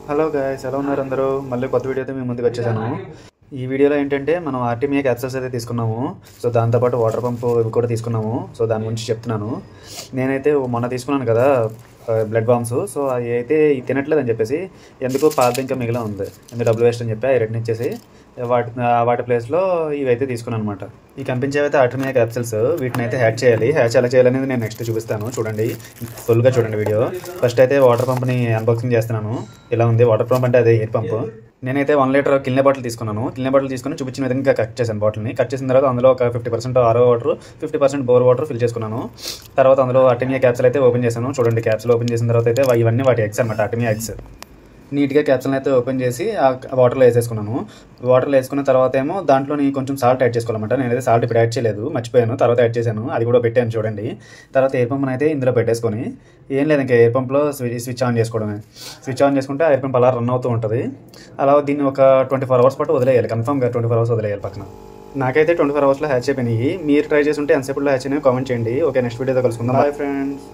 Hello guys, ఎలా ఉన్నారు అందరూ? మళ్ళీ కొత్త వీడియోతో మీ ముందుకు వచ్చేసాను. ఈ వీడియోలో ఏంటంటే మనం ఆర్టీమియా క్యాప్సూల్స్ అయితే తీసుకున్నాము. సో దాంతోపాటు వాటర్ పంప్ ఇవి కూడా తీసుకున్నాము. సో దాని గురించి చెప్తున్నాను. నేనైతే మొన్న తీసుకున్నాను కదా బ్లడ్ బాంబ్స్. సో అవి అయితే తినట్లేదని చెప్పేసి ఎందుకు పాలతో ఇంకా మిగిలిన ఉంది, ఎందుకు డబ్బులు వేస్ట్ అని చెప్పి ఆ రిటర్న్ ఇచ్చేసి వాటి ప్లేస్లో ఇవైతే తీసుకున్నాను అనమాట. ఈ కనిపించేవైతే ఆర్టీమియా క్యాప్సూల్స్. వీటిని అయితే హ్యాక్ చేయాలి. హ్యాక్ ఎలా చేయాలనేది నేను నెక్స్ట్ చూపిస్తాను. చూడండి, ఫుల్గా చూడండి వీడియో. ఫస్ట్ అయితే వాటర్ పంప్ని అన్బాక్సింగ్ చేస్తున్నాను. ఇలా ఉంది వాటర్ పంప్, అంటే అదే ఎయిర్ పంప్. నేనైతే 1 లీటర్ కిల్నే బాటిల్ తీసుకున్నాను. కిల్నే బాటిల్ తీసుకుని చూపించిన విధంగా కట్ చేశాను బాటిల్ని. కట్ చేసిన తర్వాత అందులో ఒక 50% RO water, 50% bore water fill చేసుకున్నాను. తర్వాత అందులో ఆర్టీమియా క్యాప్సూల్ అయితే ఓపెన్ చేశాను. చూడండి, క్యాప్సూల్ ఓపెన్ చేసిన తర్వాత అయితే ఇవన్నీ వాటి ఎగ్స్ అనమాట, ఆర్టీమియా ఎగ్స్. నీట్గా క్యాప్సూల్ని అయితే ఓపెన్ చేసి ఆ వాటర్లో వేసేసుకున్నాను. వాటర్లో వేసుకున్న తర్వాత ఏమో దాంట్లోని కొంచెం సాల్ట్ యాడ్ చేసుకోవాలన్నమాట. నేనైతే సాల్ట్ ఇప్పుడు యాడ్ చేయలేదు, మర్చిపోయాను. తర్వాత యాడ్ చేశాను, అది కూడా పెట్టాను చూడండి. తర్వాత ఎయిర్ పంప్ని అయితే ఇందులో పెట్టేసుకొని ఏం లేదు, ఇంకా ఎయిర్ పంప్లో స్విచ్ ఆన్ చేసుకోవడమే. స్విచ్ ఆన్ చేసుకుంటే ఎయిర్ పంప్ అలా రన్ అవుతూ ఉంటుంది. అలా దీన్ని ఒక 24 అవర్స్ పాటు వదిలేయాలి. కన్ఫర్మ్గా 24 అవర్స్ వదిలేయాలి పక్కన. నాకైతే 24 అవర్స్లో హ్యాచ్ అయిపోయినాయి. మీరు ట్రై చేసి ఉంటే ఎంతసేపులో హ్యాచ్ అయినాయి కామెంట్ చేయండి. ఓకే, నెక్స్ట్ వీడియోతో కలుసుకుందాం. Bye friends.